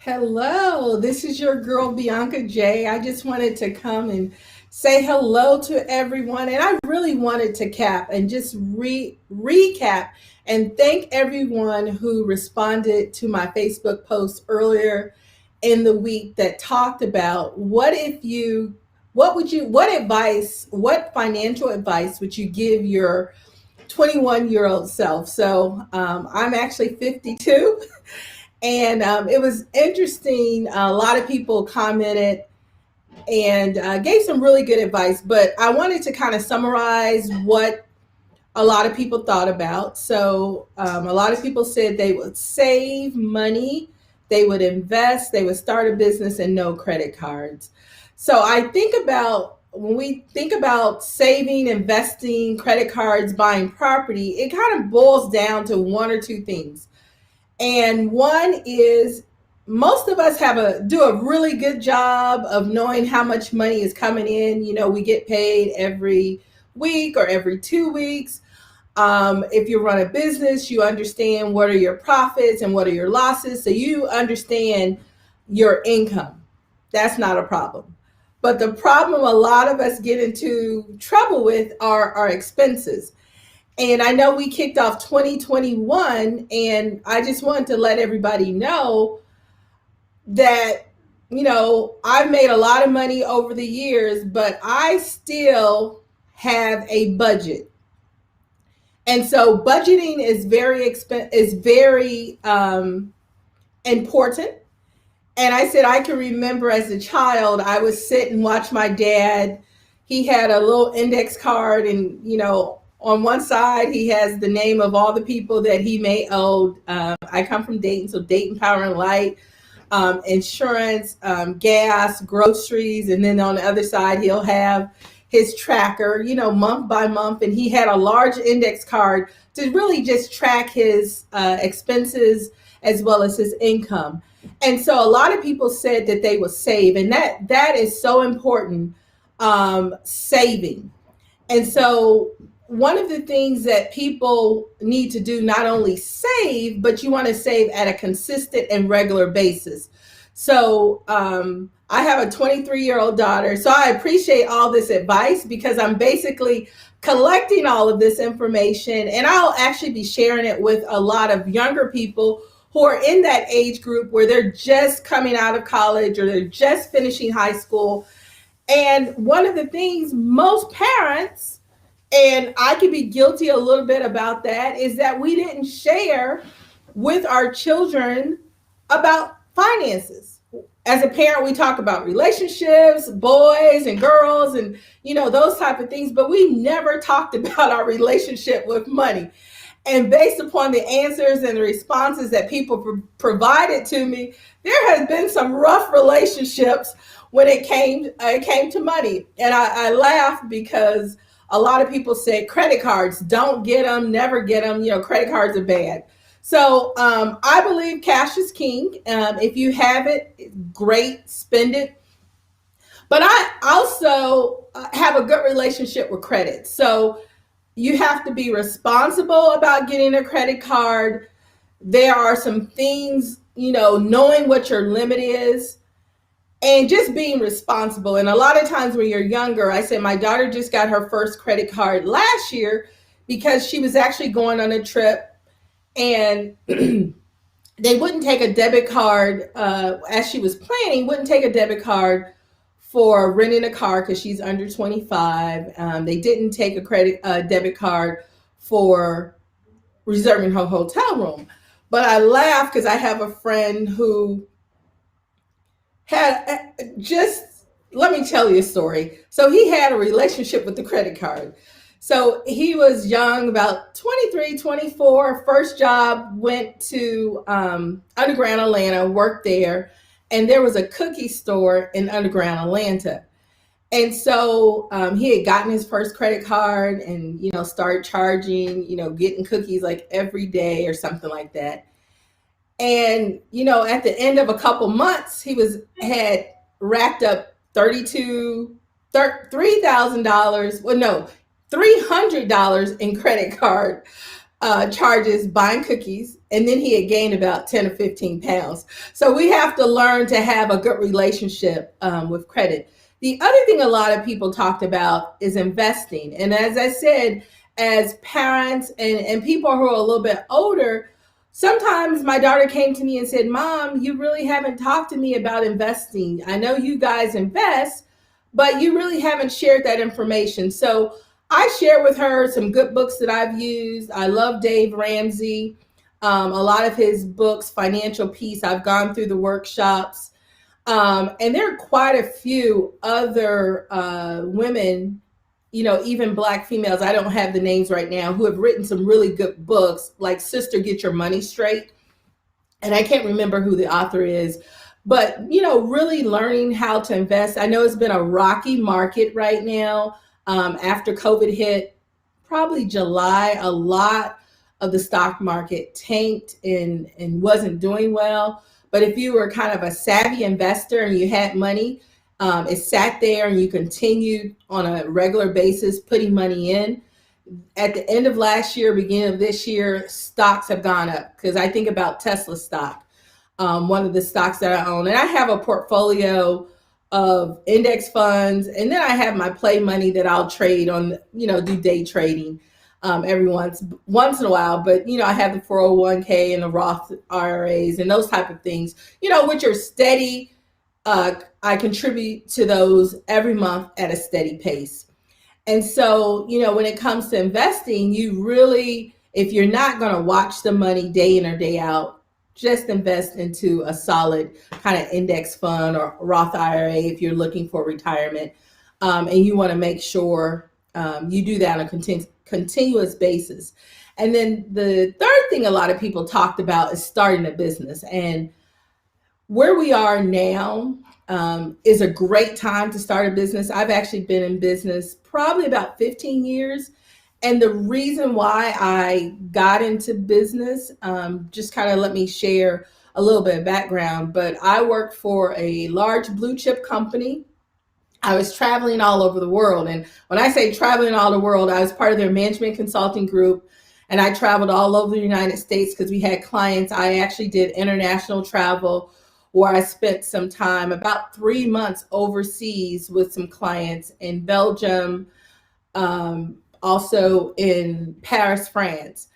Hello, this is your girl Bianca Jaye. I just wanted to come and say hello to everyone, and I really wanted to cap and just recap and thank everyone who responded to my Facebook post earlier in the week that talked about what financial advice would you give your 21-year-old self? So I'm actually 52. And it was interesting. A lot of people commented and gave some really good advice, but I wanted to kind of summarize what a lot of people thought about. So, a lot of people said they would save money, they would invest, they would start a business, and no credit cards. So, I think about when we think about saving, investing, credit cards, buying property, it kind of boils down to one or two things. And one is most of us do a really good job of knowing how much money is coming in. We get paid every week or every 2 weeks. If you run a business, you understand what are your profits and what are your losses. So you understand your income. That's not a problem. But the problem a lot of us get into trouble with are our expenses. And I know we kicked off 2021, and I just wanted to let everybody know that, I've made a lot of money over the years, but I still have a budget. And so budgeting is very important. And I said I can remember as a child, I would sit and watch my dad. He had a little index card, and on one side he has the name of all the people that he may owe. I come from Dayton, so Dayton Power and Light, insurance, gas, groceries, and then on the other side he'll have his tracker, month by month. And he had a large index card to really just track his expenses as well as his income. And so a lot of people said that they would save, and that is so important, saving. And so one of the things that people need to do, not only save, but you want to save at a consistent and regular basis. So I have a 23-year-old daughter, so I appreciate all this advice because I'm basically collecting all of this information, and I'll actually be sharing it with a lot of younger people who are in that age group where they're just coming out of college or they're just finishing high school. And one of the things most parents, and I could be guilty a little bit about that, is that we didn't share with our children about finances. As a parent, we talk about relationships, boys and girls, and those type of things, but we never talked about our relationship with money. And based upon the answers and the responses that people provided to me, there has been some rough relationships when it came to money. And I laugh because a lot of people say credit cards, don't get them, never get them. Credit cards are bad. So I believe cash is king. If you have it, great, spend it. But I also have a good relationship with credit. So you have to be responsible about getting a credit card. There are some things, knowing what your limit is and just being responsible. And a lot of times when you're younger, I said my daughter just got her first credit card last year because she was actually going on a trip, and they wouldn't take a debit card as she was planning, wouldn't take a debit card for renting a car because she's under 25. They didn't take a debit card for reserving her hotel room. But I laugh because I have a friend who let me tell you a story. So he had a relationship with the credit card. So he was young, about 23, 24, first job, went to Underground Atlanta, worked there, and there was a cookie store in Underground Atlanta. And so he had gotten his first credit card and, started charging, getting cookies like every day or something like that. And, at the end of a couple months, had racked up $3,000. Well, no, $300 in credit card charges buying cookies, and then he had gained about 10 or 15 pounds. So we have to learn to have a good relationship with credit. The other thing a lot of people talked about is investing. And as I said, as parents and people who are a little bit older, sometimes my daughter came to me and said, Mom, you really haven't talked to me about investing. I know you guys invest, but you really haven't shared that information. So I share with her some good books that I've used. I love Dave Ramsey, a lot of his books, Financial Peace. I've gone through the workshops. And there are quite a few other women, even Black females, I don't have the names right now, who have written some really good books, like Sister, Get Your Money Straight. And I can't remember who the author is, but really learning how to invest. I know it's been a rocky market right now. After COVID hit, probably July, a lot of the stock market tanked and wasn't doing well. But if you were kind of a savvy investor and you had money, it sat there and you continued on a regular basis putting money in. At the end of last year, beginning of this year, stocks have gone up, because I think about Tesla stock, one of the stocks that I own. And I have a portfolio of index funds, and then I have my play money that I'll trade on, do day trading every once in a while. But I have the 401k and the Roth IRAs and those type of things, which are steady. I contribute to those every month at a steady pace. And so, when it comes to investing, you really, if you're not going to watch the money day in or day out, just invest into a solid kind of index fund or Roth IRA if you're looking for retirement. And you want to make sure you do that on a continuous basis. And then the third thing a lot of people talked about is starting a business. And where we are now is a great time to start a business. I've actually been in business probably about 15 years. And the reason why I got into business, just kind of let me share a little bit of background, but I worked for a large blue chip company. I was traveling all over the world. And when I say traveling all over the world, I was part of their management consulting group. And I traveled all over the United States because we had clients. I actually did international travel, where I spent some time, about 3 months overseas with some clients in Belgium, also in Paris, France.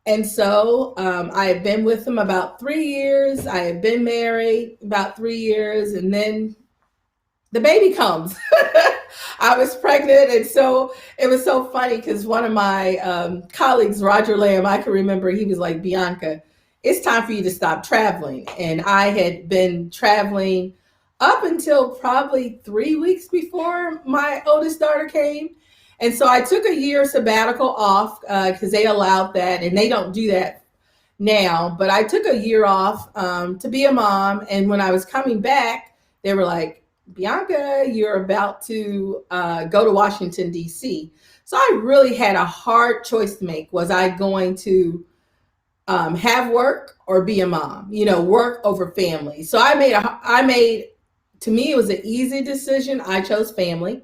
And so I had been with them about 3 years. I had been married about 3 years, and then the baby comes. I was pregnant. And so it was so funny because one of my colleagues, Roger Lamb, I can remember, he was like, Bianca, it's time for you to stop traveling. And I had been traveling up until probably 3 weeks before my oldest daughter came. And so I took a year sabbatical off because they allowed that, and they don't do that now. But I took a year off to be a mom. And when I was coming back, they were like, Bianca, you're about to go to Washington, D.C. So I really had a hard choice to make. Was I going to have work or be a mom? Work over family. So I made, to me, it was an easy decision. I chose family.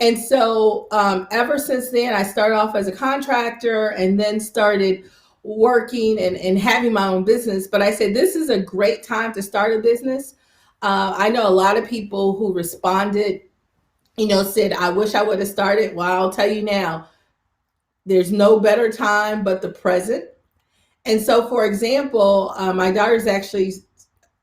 And so ever since then, I started off as a contractor and then started working and having my own business. But I said, this is a great time to start a business. I know a lot of people who responded, said, I wish I would have started. Well, I'll tell you now, there's no better time but the present. And so, for example, my daughter's actually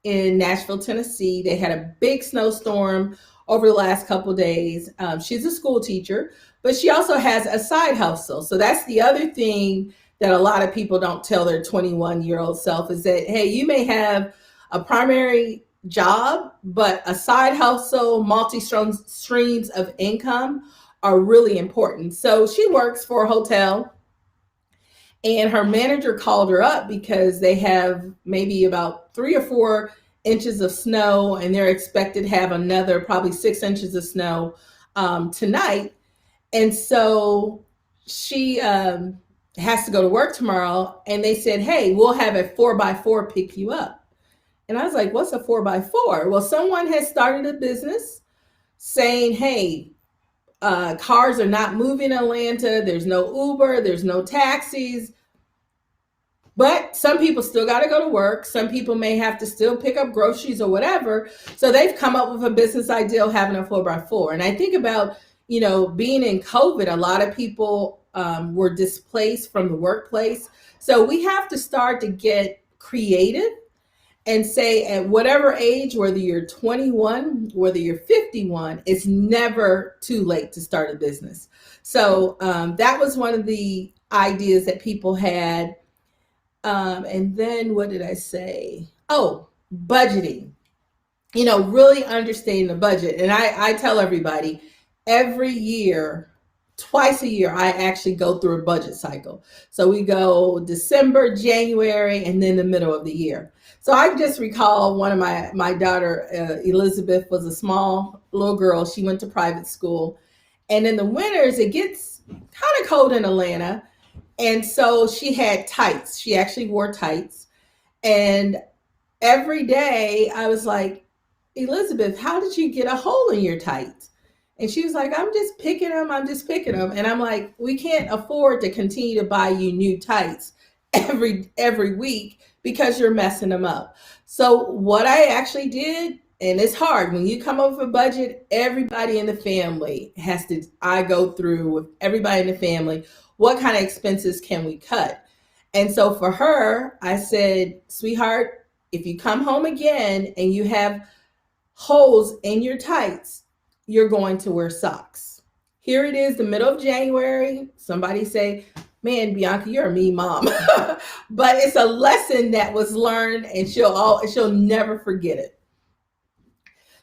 in Nashville, Tennessee. They had a big snowstorm over the last couple of days. She's a school teacher, but she also has a side hustle. So that's the other thing that a lot of people don't tell their 21-year-old self, is that, hey, you may have a primary job, but a side hustle, multi-streams of income are really important. So she works for a hotel, and her manager called her up because they have maybe about 3 or 4 inches of snow, and they're expected to have another probably 6 inches of snow tonight. And so she has to go to work tomorrow, and they said, hey, we'll have a 4x4 pick you up. And I was like, what's a 4x4? Well, someone has started a business saying, hey, cars are not moving in Atlanta. There's no Uber. There's no taxis. But some people still got to go to work. Some people may have to still pick up groceries or whatever. So they've come up with a business idea of having a 4x4. And I think about, being in COVID, a lot of people were displaced from the workplace. So we have to start to get creative and say at whatever age, whether you're 21, whether you're 51, it's never too late to start a business. So that was one of the ideas that people had. And then what did I say? Oh, budgeting. Really understanding the budget. And I tell everybody every year, twice a year, I actually go through a budget cycle. So we go December, January, and then the middle of the year. So I just recall one of my daughter, Elizabeth, was a small little girl. She went to private school. And in the winters, it gets kind of cold in Atlanta. And so she had tights. She actually wore tights. And every day I was like, Elizabeth, how did you get a hole in your tights? And she was like, I'm just picking them. I'm just picking them. And I'm like, we can't afford to continue to buy you new tights every week because you're messing them up. So what I actually did, and it's hard when you come up with a budget, everybody in the family has to, I go through with everybody in the family, what kind of expenses can we cut? And so for her, I said, sweetheart, if you come home again and you have holes in your tights, you're going to wear socks. Here it is, the middle of January. Somebody say, man, Bianca, you're a mean mom. But it's a lesson that was learned, and she'll never forget it.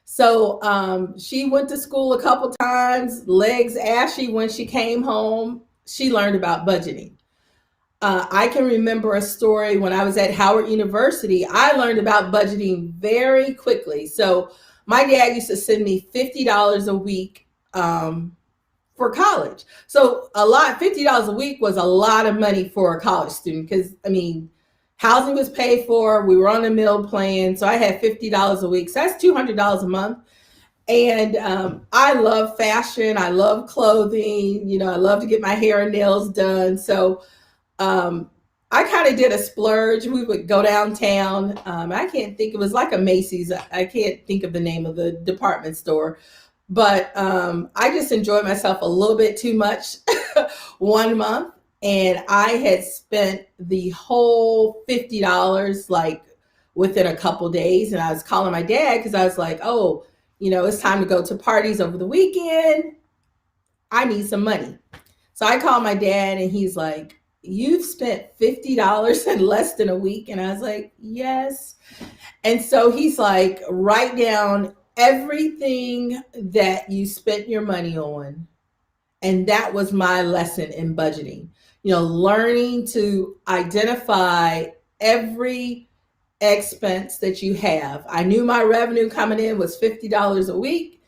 So she went to school a couple times, legs ashy when she came home. She learned about budgeting. I can remember a story when I was at Howard University. I learned about budgeting very quickly. So my dad used to send me $50 a week for college. So $50 a week was a lot of money for a college student because, housing was paid for. We were on a meal plan. So I had $50 a week. So that's $200 a month. And I love fashion. I love clothing. I love to get my hair and nails done. So I kind of did a splurge. We would go downtown. I can't think, it was like a Macy's. I can't think of the name of the department store, but I just enjoyed myself a little bit too much one month. And I had spent the whole $50 like within a couple days. And I was calling my dad because I was like, oh, it's time to go to parties over the weekend. I need some money. So I called my dad and he's like, you've spent $50 in less than a week? And I was like, yes. And so he's like, write down everything that you spent your money on. And that was my lesson in budgeting, learning to identify every expense that you have. I knew my revenue coming in was $50 a week.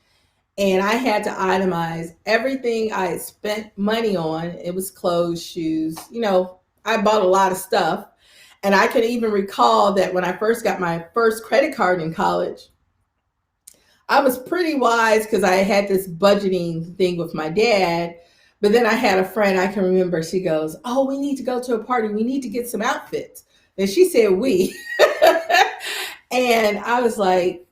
And I had to itemize everything I had spent money on. It was clothes, shoes. I bought a lot of stuff. And I can even recall that when I first got my first credit card in college, I was pretty wise because I had this budgeting thing with my dad. But then I had a friend, I can remember, she goes, oh, we need to go to a party. We need to get some outfits. And she said, we. And I was like,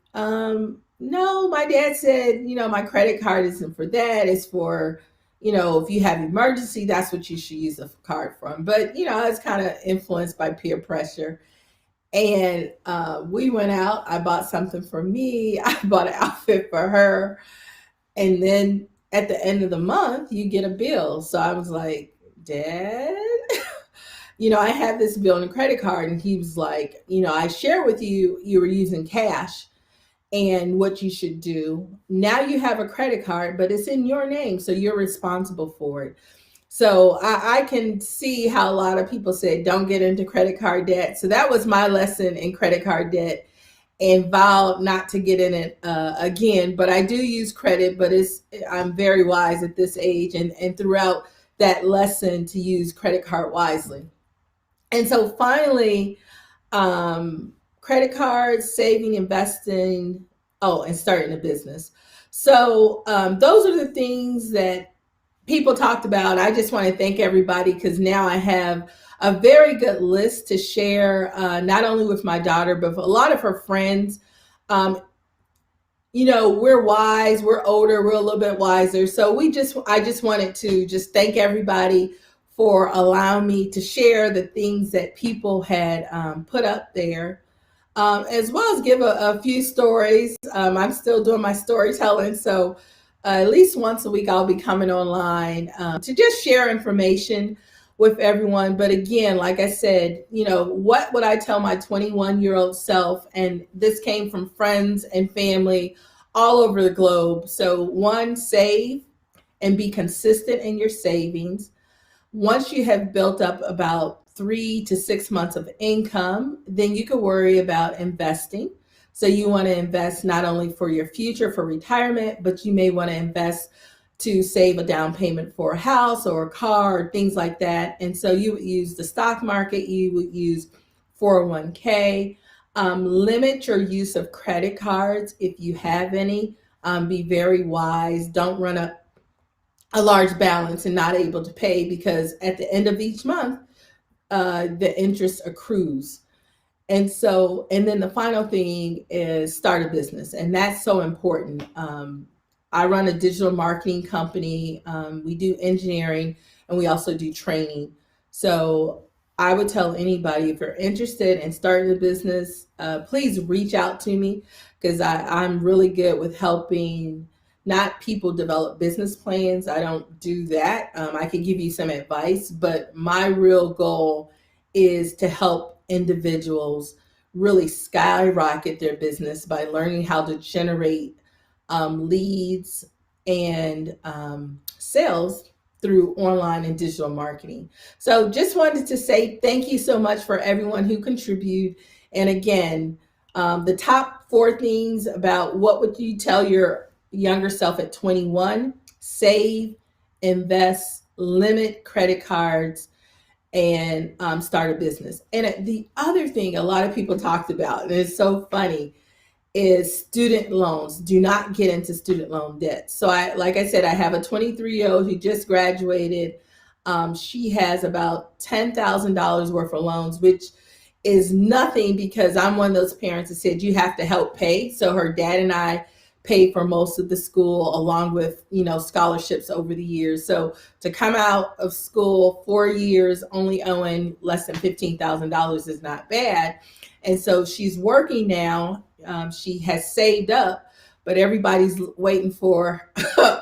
no, my dad said, my credit card isn't for that. It's for, if you have emergency, that's what you should use the card from. But, I was kind of influenced by peer pressure. And we went out. I bought something for me. I bought an outfit for her. And then at the end of the month, you get a bill. So I was like, Dad, I had this bill on a credit card. And he was like, I share with you, you were using cash. And what you should do, now you have a credit card, but it's in your name, so you're responsible for it. So I can see how a lot of people say, don't get into credit card debt. So that was my lesson in credit card debt, and vowed not to get in it again. But I do use credit, but I'm very wise at this age and throughout that lesson to use credit card wisely. And so finally, credit cards, saving, investing, and starting a business. So those are the things that people talked about. I just want to thank everybody because now I have a very good list to share, not only with my daughter, but with a lot of her friends. Um, we're wise, we're older, we're a little bit wiser. So I just wanted to just thank everybody for allowing me to share the things that people had put up there, as well as give a few stories. I'm still doing my storytelling, so at least once a week I'll be coming online to just share information with everyone. But again, like I said, what would I tell my 21-year-old self? And this came from friends and family all over the globe. So, one, save and be consistent in your savings. Once you have built up about 3 to 6 months of income, then you could worry about investing. So you want to invest not only for your future, for retirement, but you may want to invest to save a down payment for a house or a car, or things like that. And so you would use the stock market, you would use 401k. Limit your use of credit cards if you have any. Be very wise. Don't run up a large balance and not able to pay, because at the end of each month, the interest accrues. And then the final thing is start a business, and that's so important. I run a digital marketing company. We do engineering, and we also do training. So I would tell anybody, if you're interested in starting a business, please reach out to me, because I'm really good with helping not people develop business plans. I don't do that. I can give you some advice, but my real goal is to help individuals really skyrocket their business by learning how to generate leads and sales through online and digital marketing. So just wanted to say thank you so much for everyone who contributed. And again, the top 4 things about what would you tell your younger self at 21: save, invest, limit credit cards, and start a business. And the other thing a lot of people talked about, and it's so funny, is student loans. Do not get into student loan debt. So like I said, I have a 23-year-old who just graduated. She has about $10,000 worth of loans, which is nothing, because I'm one of those parents that said you have to help pay. So her dad and I paid for most of the school, along with scholarships over the years. So to come out of school 4 years only owing less than $15,000 is not bad. And so she's working now. She has saved up, but everybody's waiting for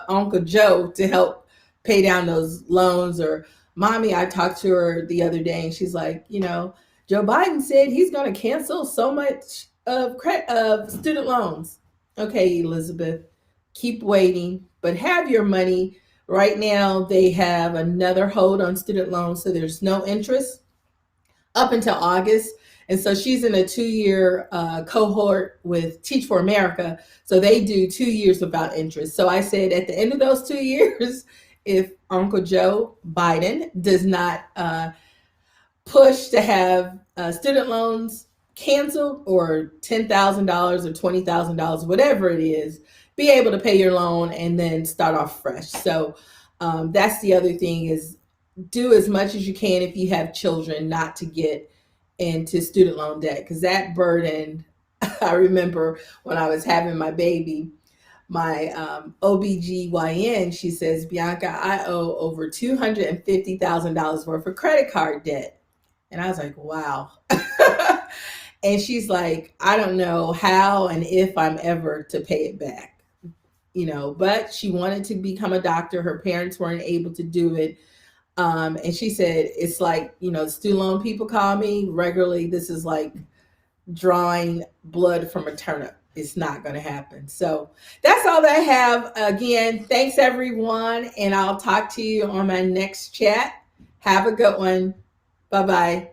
Uncle Joe to help pay down those loans. Or mommy, I talked to her the other day, and she's like, Joe Biden said he's going to cancel so much of student loans. Okay, Elizabeth, keep waiting, but have your money. Right now, they have another hold on student loans, so there's no interest up until August. And so she's in a 2-year cohort with Teach for America. So they do 2 years without interest. So I said at the end of those 2 years, if Uncle Joe Biden does not push to have student loans canceled, or $10,000 or $20,000, whatever it is, be able to pay your loan and then start off fresh. So that's the other thing, is do as much as you can if you have children, not to get into student loan debt, because that burden, I remember when I was having my baby, my OBGYN, she says, Bianca, I owe over $250,000 worth of credit card debt. And I was like, wow. And she's like, I don't know how and if I'm ever to pay it back, but she wanted to become a doctor. Her parents weren't able to do it. And she said, it's like, student loan people call me regularly. This is like drawing blood from a turnip. It's not going to happen. So that's all that I have. Again, thanks everyone. And I'll talk to you on my next chat. Have a good one. Bye-bye.